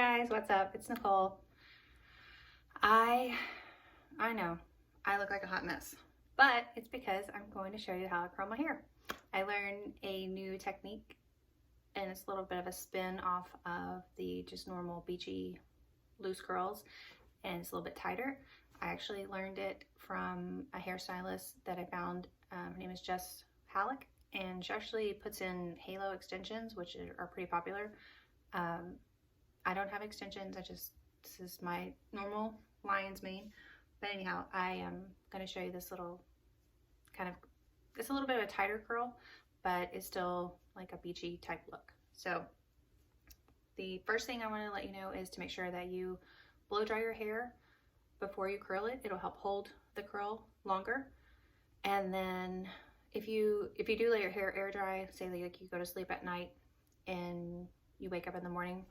guys, what's up? It's Nicole. I know I look like a hot mess, but it's because I'm going to show you how to curl my hair. I learned a new technique and it's a little bit of a spin off of the just normal beachy loose curls, and it's a little bit tighter. I actually learned it from a hairstylist that I found. Her name is Jess Halleck, and she actually puts in halo extensions, which are pretty popular. I don't have extensions. This is my normal lion's mane. But anyhow, I am going to show you this little it's a little bit of a tighter curl, but it's still like a beachy type look. So the first thing I want to let you know is to make sure that you blow dry your hair before you curl it. It'll help hold the curl longer. And then if you do let your hair air dry, say like you go to sleep at night and you wake up in the morning,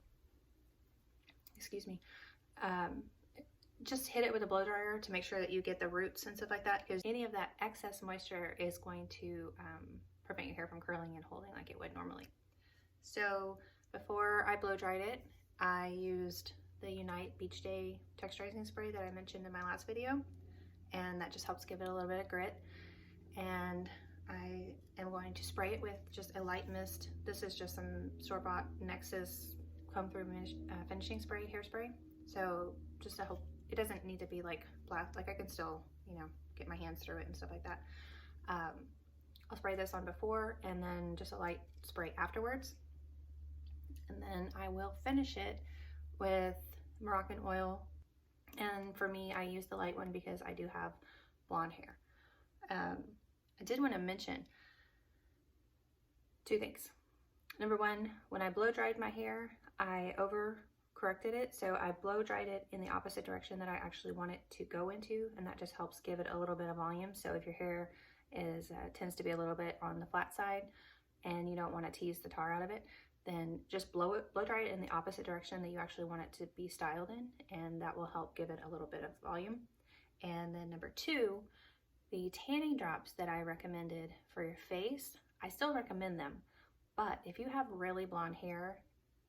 just hit it with a blow dryer to make sure that you get the roots and stuff like that, because any of that excess moisture is going to prevent your hair from curling and holding like it would normally. So before I blow dried it, I used the Unite Beach Day texturizing spray that I mentioned in my last video, and that just helps give it a little bit of grit. And I am going to spray it with just a light mist. This is just some store-bought Nexus comb through finishing spray, hairspray. So just to hope it doesn't need to be like black, like I can still, get my hands through it and stuff like that. I'll spray this on before and then just a light spray afterwards. And then I will finish it with Moroccan oil. And for me, I use the light one because I do have blonde hair. I did want to mention two things. Number one, when I blow dried my hair, I over corrected it, so I blow dried it in the opposite direction that I actually want it to go into, and that just helps give it a little bit of volume. So if your hair tends to be a little bit on the flat side and you don't want to tease the tar out of it, then just blow dry it in the opposite direction that you actually want it to be styled in, and that will help give it a little bit of volume. And then number two, the tanning drops that I recommended for your face, I still recommend them, but if you have really blonde hair,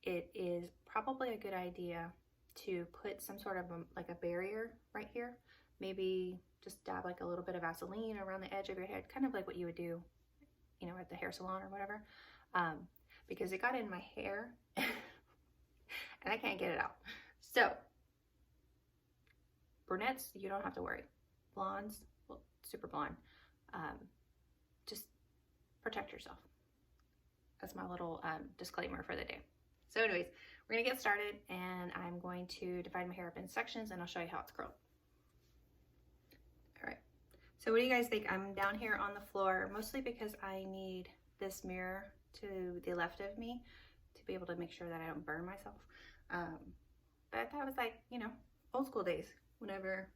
it is probably a good idea to put some sort of like a barrier right here. Maybe just dab like a little bit of Vaseline around the edge of your head, kind of like what you would do, at the hair salon or whatever, because it got in my hair and I can't get it out. So brunettes, you don't have to worry. Blondes, well, super blonde, just protect yourself. That's my little disclaimer for the day. So anyways, we're gonna get started, and I'm going to divide my hair up in sections and I'll show you how it's curled. All right, so what do you guys think? I'm down here on the floor, mostly because I need this mirror to the left of me to be able to make sure that I don't burn myself. But that was like, old school days, whenever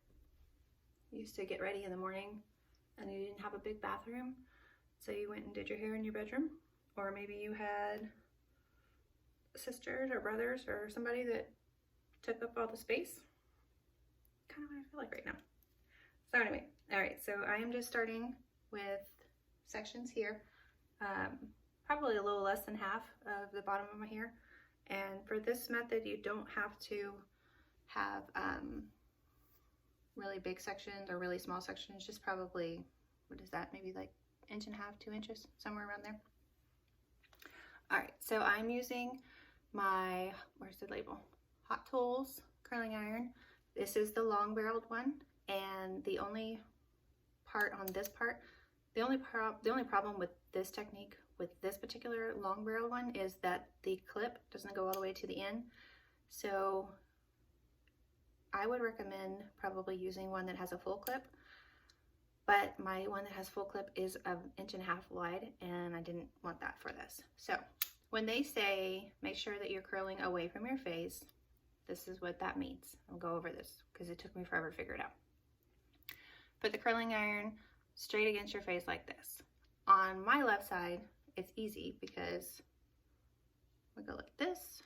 you used to get ready in the morning and you didn't have a big bathroom, so you went and did your hair in your bedroom, or maybe you had sisters or brothers or somebody that took up all the space. Kind of what I feel like right now. So anyway, all right, so I am just starting with sections here, probably a little less than half of the bottom of my hair. And for this method, you don't have to have really big sections or really small sections, just probably, what is that, maybe like 1.5 inches, 2 inches, somewhere around there. All right, so I'm using my, where's the label? Hot Tools curling iron. This is the long barreled one, and the only part on this part, the only problem with this technique, with this particular long barreled one, is that the clip doesn't go all the way to the end. So I would recommend probably using one that has a full clip, but my one that has full clip is 1.5 inches wide, and I didn't want that for this. So when they say make sure that you're curling away from your face, this is what that means. I'll go over this because it took me forever to figure it out. Put the curling iron straight against your face like this. On my left side, it's easy because we go like this,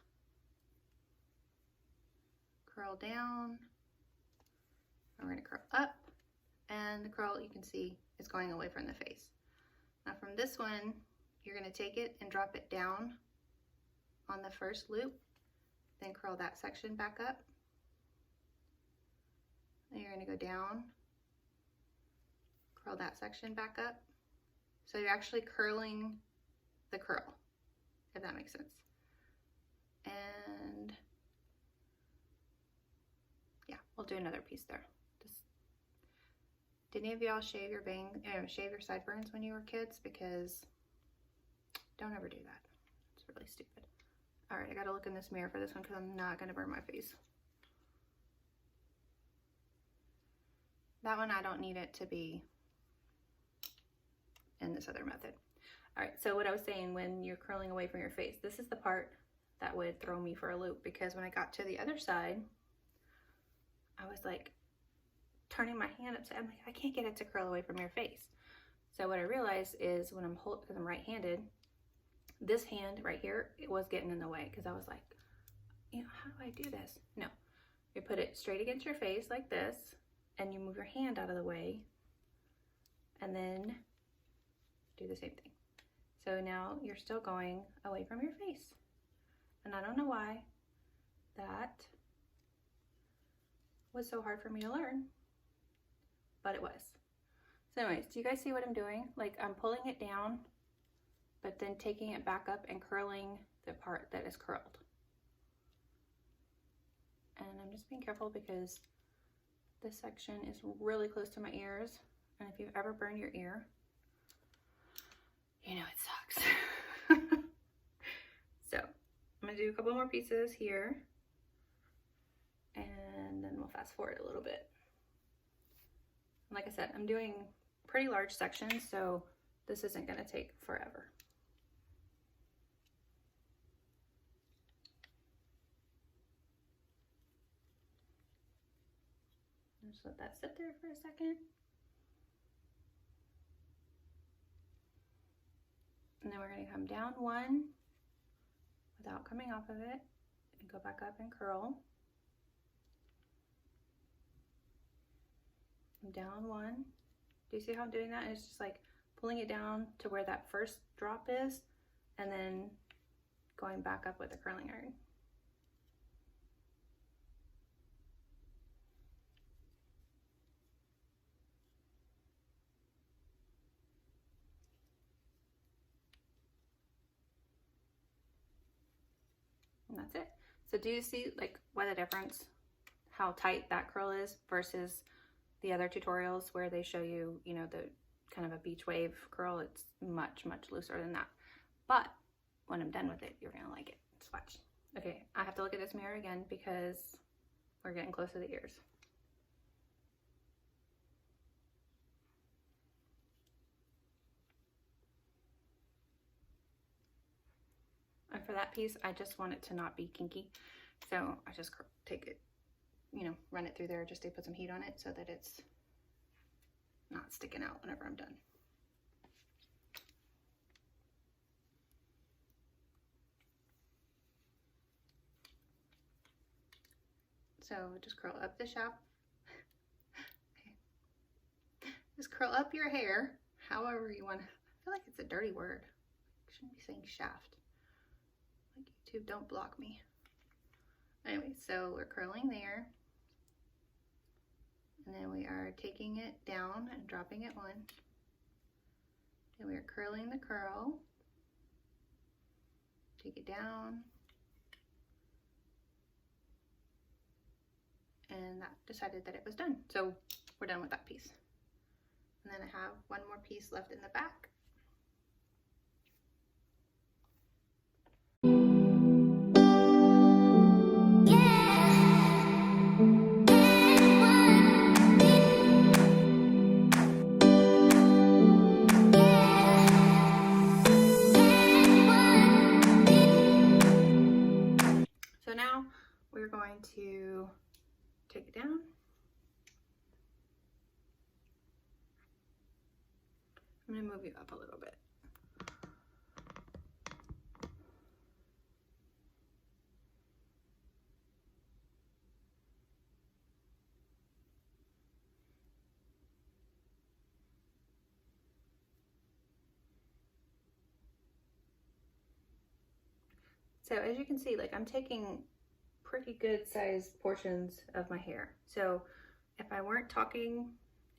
curl down, and we're gonna curl up, and the curl, you can see, is going away from the face. Now from this one, you're gonna take it and drop it down on the first loop, then curl that section back up. Then you're going to go down, curl that section back up. So you're actually curling the curl, if that makes sense. And yeah, we'll do another piece there. Did any of y'all shave your shave your sideburns when you were kids? Because don't ever do that. It's really stupid. All right, I gotta look in this mirror for this one because I'm not gonna burn my face. That one, I don't need it to be in this other method. All right, so what I was saying, when you're curling away from your face, this is the part that would throw me for a loop, because when I got to the other side, I was like turning my hand upside. I'm like, I can't get it to curl away from your face. So what I realized is when I'm holding, because I'm right-handed, this hand right here, it was getting in the way, because I was like, you know, how do I do this? No, you put it straight against your face like this, and you move your hand out of the way, and then do the same thing. So now you're still going away from your face. And I don't know why that was so hard for me to learn, but it was. So anyways, do you guys see what I'm doing? Like, I'm pulling it down, but then taking it back up and curling the part that is curled. And I'm just being careful because this section is really close to my ears. And if you've ever burned your ear, you know it sucks. So I'm gonna do a couple more pieces here, and then we'll fast forward a little bit. Like I said, I'm doing pretty large sections, so this isn't gonna take forever. Just let that sit there for a second. And then we're gonna come down one without coming off of it, and go back up and curl. And down one. Do you see how I'm doing that? It's just like pulling it down to where that first drop is, and then going back up with the curling iron. And that's it. So do you see like what a difference, how tight that curl is versus the other tutorials where they show you, you know, the kind of a beach wave curl? It's much, much looser than that. But when I'm done with it, you're gonna like it. Just watch. Okay, I have to look at this mirror again because we're getting close to the ears. And for that piece, I just want it to not be kinky. So I just take it, you know, run it through there just to put some heat on it so that it's not sticking out whenever I'm done. So just curl up the shaft. Okay. Just curl up your hair however you want. I feel like it's a dirty word. I shouldn't be saying shaft. Like, YouTube, don't block me. Anyway, so we're curling there. And then we are taking it down and dropping it one. Then we are curling the curl. Take it down. And that decided that it was done. So we're done with that piece. And then I have one more piece left in the back. So now we're going to take it down. I'm going to move you up a little bit. So as you can see, like I'm taking pretty good sized portions of my hair. So if I weren't talking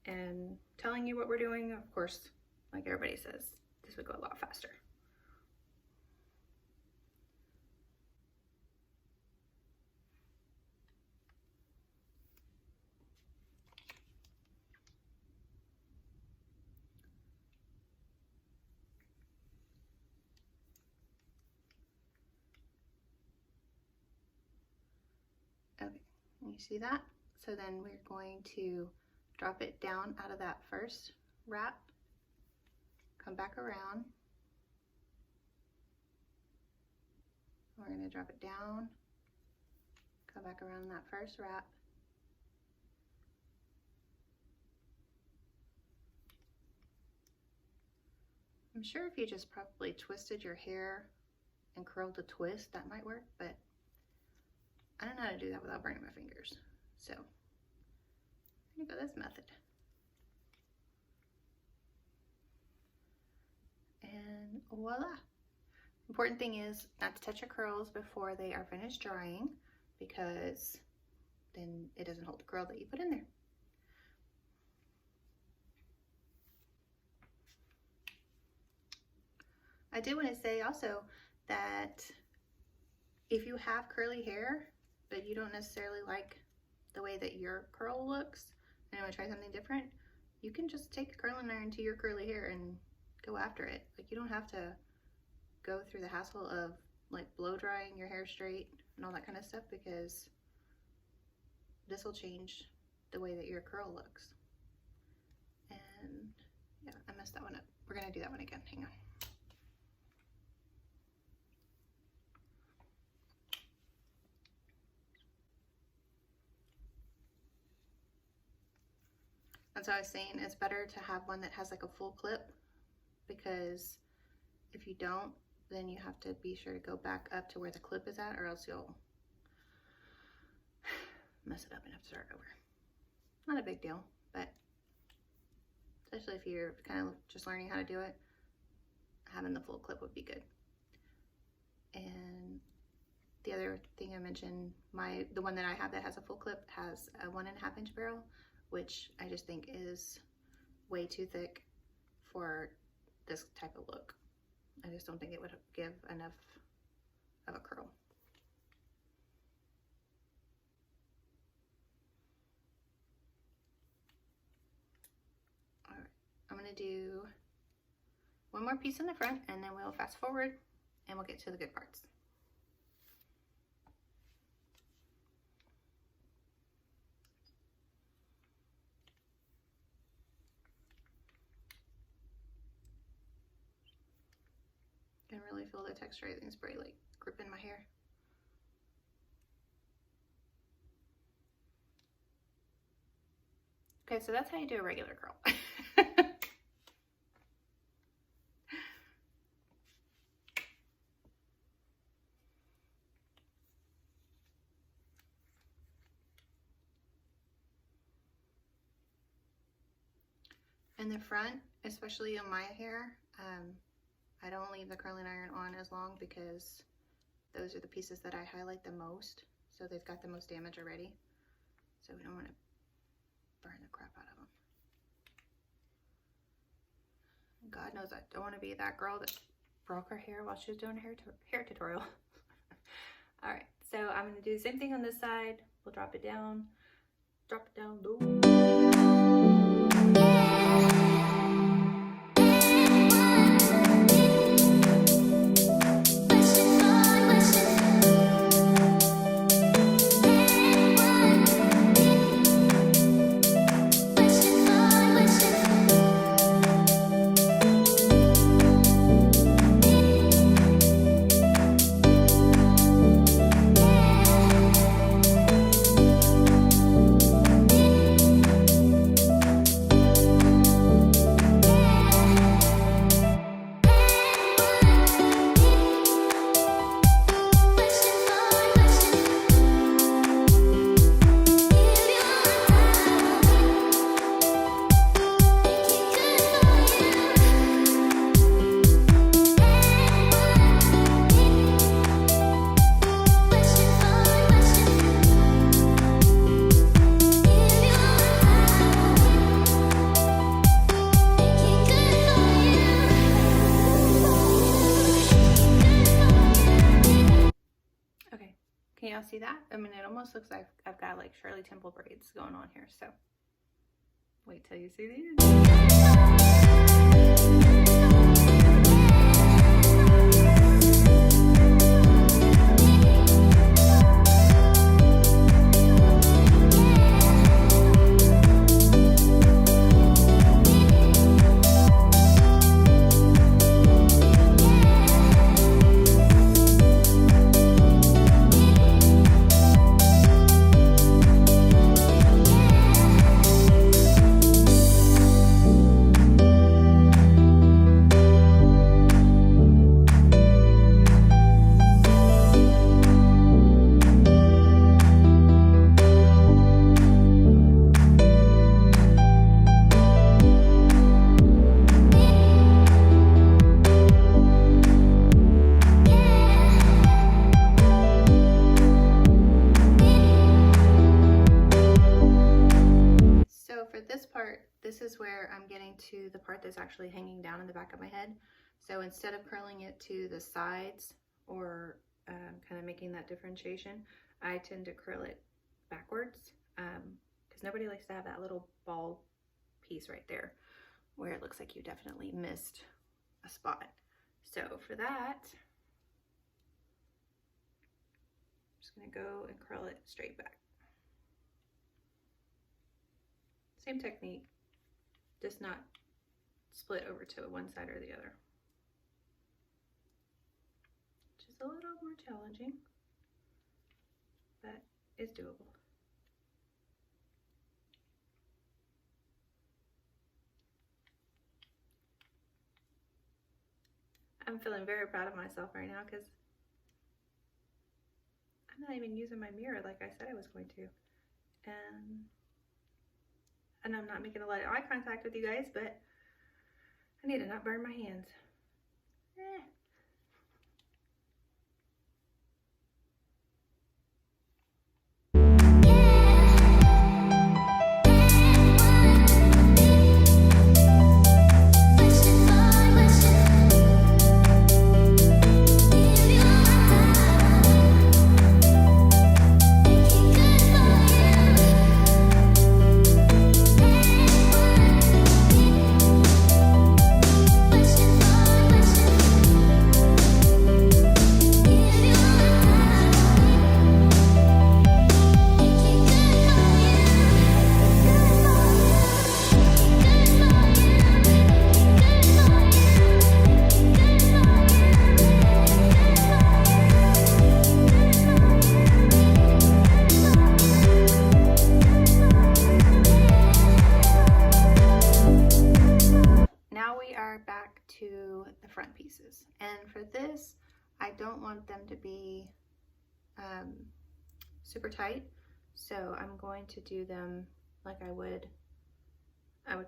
and telling you what we're doing, of course, like everybody says, this would go a lot faster. Okay, you see that? So then we're going to drop it down out of that first wrap, come back around. We're going to drop it down, come back around that first wrap. I'm sure if you just probably twisted your hair and curled a twist, that might work, but I don't know how to do that without burning my fingers. So I'm gonna go this method. And voila. Important thing is not to touch your curls before they are finished drying, because then it doesn't hold the curl that you put in there. I did want to say also that if you have curly hair, but you don't necessarily like the way that your curl looks and you want to try something different, you can just take a curling iron to your curly hair and go after it. Like, you don't have to go through the hassle of like blow drying your hair straight and all that kind of stuff, because this will change the way that your curl looks. And yeah, I messed that one up. We're gonna do that one again. Hang on. That's what I was saying, it's better to have one that has like a full clip, because if you don't, then you have to be sure to go back up to where the clip is at, or else you'll mess it up and have to start over. Not a big deal, but especially if you're kind of just learning how to do it, having the full clip would be good. And the other thing I mentioned, the one that I have that has a full clip has a 1.5 inch barrel, which I just think is way too thick for this type of look. I just don't think it would give enough of a curl. All right, I'm gonna do one more piece in the front, and then we'll fast forward and we'll get to the good parts. I can really feel the texture. I think it's pretty like gripping my hair. Okay, so that's how you do a regular curl. In the front, especially on my hair, I don't leave the curling iron on as long, because those are the pieces that I highlight the most, so they've got the most damage already, so we don't want to burn the crap out of them. God knows I don't want to be that girl that broke her hair while she was doing a hair tutorial. All right, so I'm going to do the same thing on this side. We'll drop it down low. see that? I mean, it almost looks like I've got like Shirley Temple braids going on here. So wait till you see these. This is where I'm getting to the part that's actually hanging down in the back of my head. So instead of curling it to the sides or kind of making that differentiation, I tend to curl it backwards because nobody likes to have that little bald piece right there where it looks like you definitely missed a spot. So for that, I'm just going to go and curl it straight back. Same technique, just not split over to one side or the other. Which is a little more challenging, but it's doable. I'm feeling very proud of myself right now because I'm not even using my mirror like I said I was going to. And I'm not making a lot of eye contact with you guys, but I need to not burn my hands. Back to the front pieces, and for this I don't want them to be super tight, so I'm going to do them like I would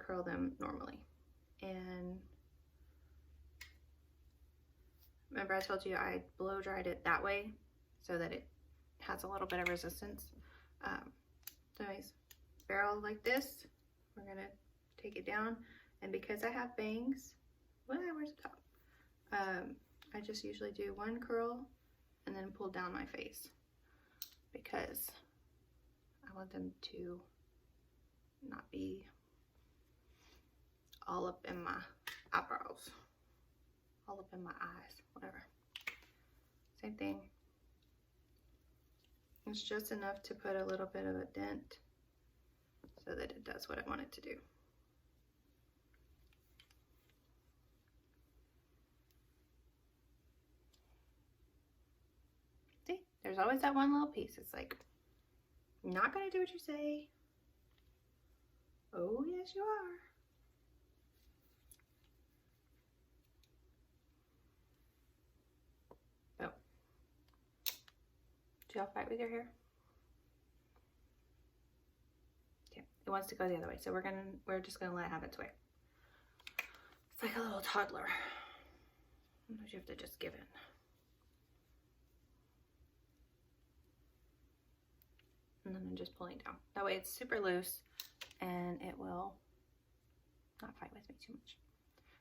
curl them normally. And remember I told you I blow dried it that way so that it has a little bit of resistance. So anyways, barrel like this, we're gonna take it down. And because I have bangs, well, where's the top? I just usually do one curl and then pull down my face because I want them to not be all up in my eyebrows, all up in my eyes, whatever. Same thing. It's just enough to put a little bit of a dent so that it does what I want it to do. See, there's always that one little piece. It's like, not gonna do what you say. Oh, yes, you are. Oh. Do y'all fight with your hair? Okay, it wants to go the other way, so we're just gonna let it have its way. It's like a little toddler. Sometimes you have to just give in. And then I'm just pulling down. That way it's super loose and it will not fight with me too much.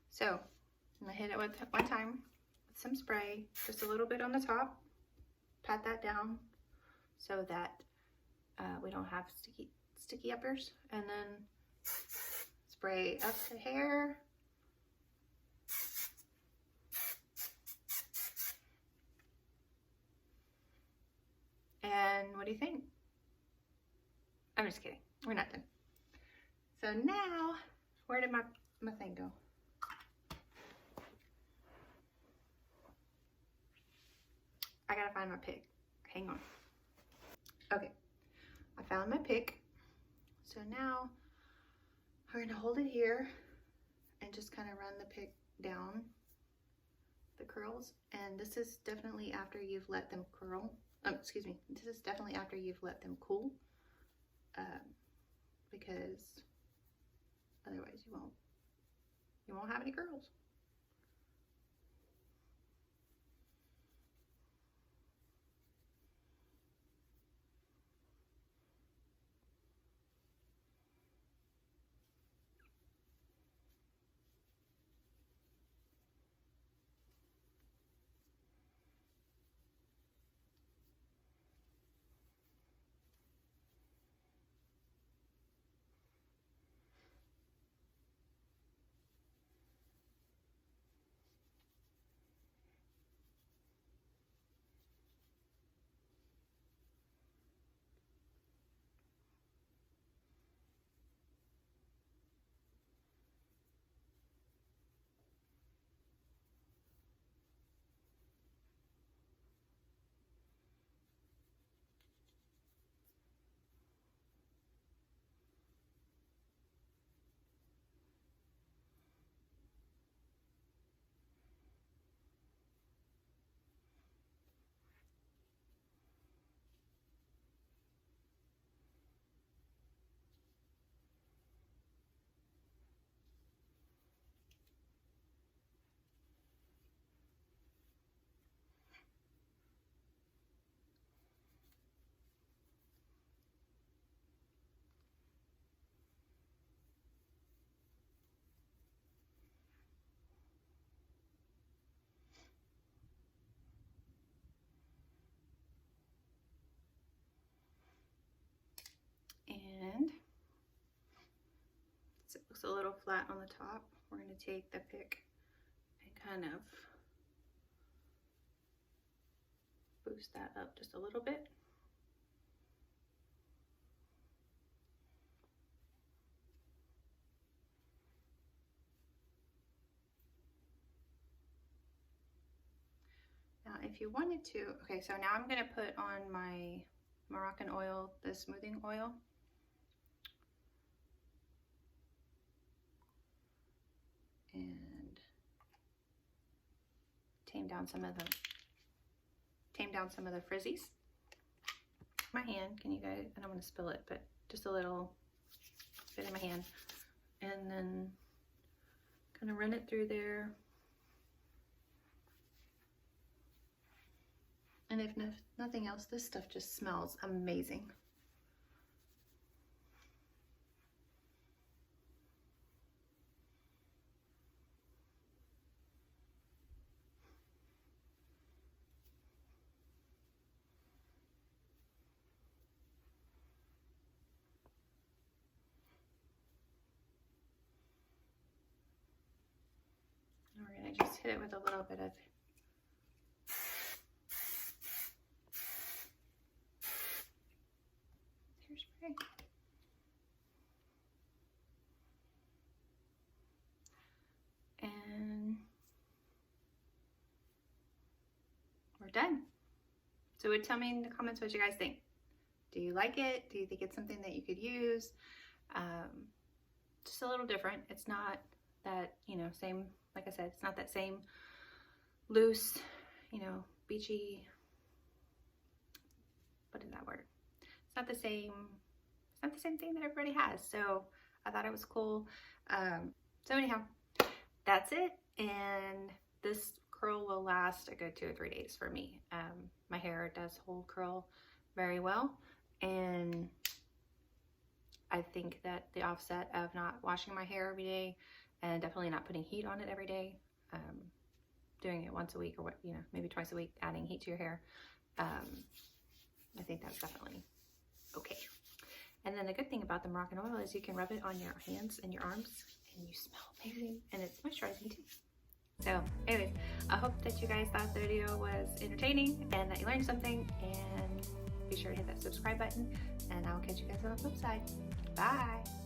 So I'm gonna hit it with one time with some spray, just a little bit on the top, pat that down so that we don't have sticky uppers. And then spray up the hair. And what do you think? I'm just kidding. We're not done. So now, where did my thing go? I gotta find my pick. Hang on. Okay, I found my pick. So now we're gonna hold it here and just kind of run the pick down the curls. And this is definitely after you've let them curl. Excuse me. This is definitely after you've let them cool, because otherwise you won't have any curls. And it looks a little flat on the top. We're going to take the pick and kind of boost that up just a little bit. Now, if you wanted to, okay, so now I'm going to put on my Moroccan oil, the smoothing oil. And tame down some of the frizzies. My hand, can you guys, I don't want to spill it, but just a little bit in my hand. And then kind of run it through there. And if nothing else, this stuff just smells amazing. And we're going to just hit it with a little bit of hairspray. And we're done. So tell me in the comments what you guys think. Do you like it? Do you think it's something that you could use? Just a little different. It's not that, you know, same, like I said, it's not that same loose, you know, beachy, what is that word? It's not the same thing that everybody has. So I thought it was cool. So anyhow, that's it. And this curl will last a good 2 or 3 days for me. My hair does hold curl very well. And I think that the offset of not washing my hair every day and definitely not putting heat on it every day, doing it once a week or what, you know, maybe twice a week, adding heat to your hair, I think that's definitely okay. And then the good thing about the Moroccan oil is you can rub it on your hands and your arms and you smell amazing, and it's moisturizing too. So anyways, I hope that you guys thought the video was entertaining and that you learned something, and be sure to hit that subscribe button, and I'll catch you guys on the flip side. Bye!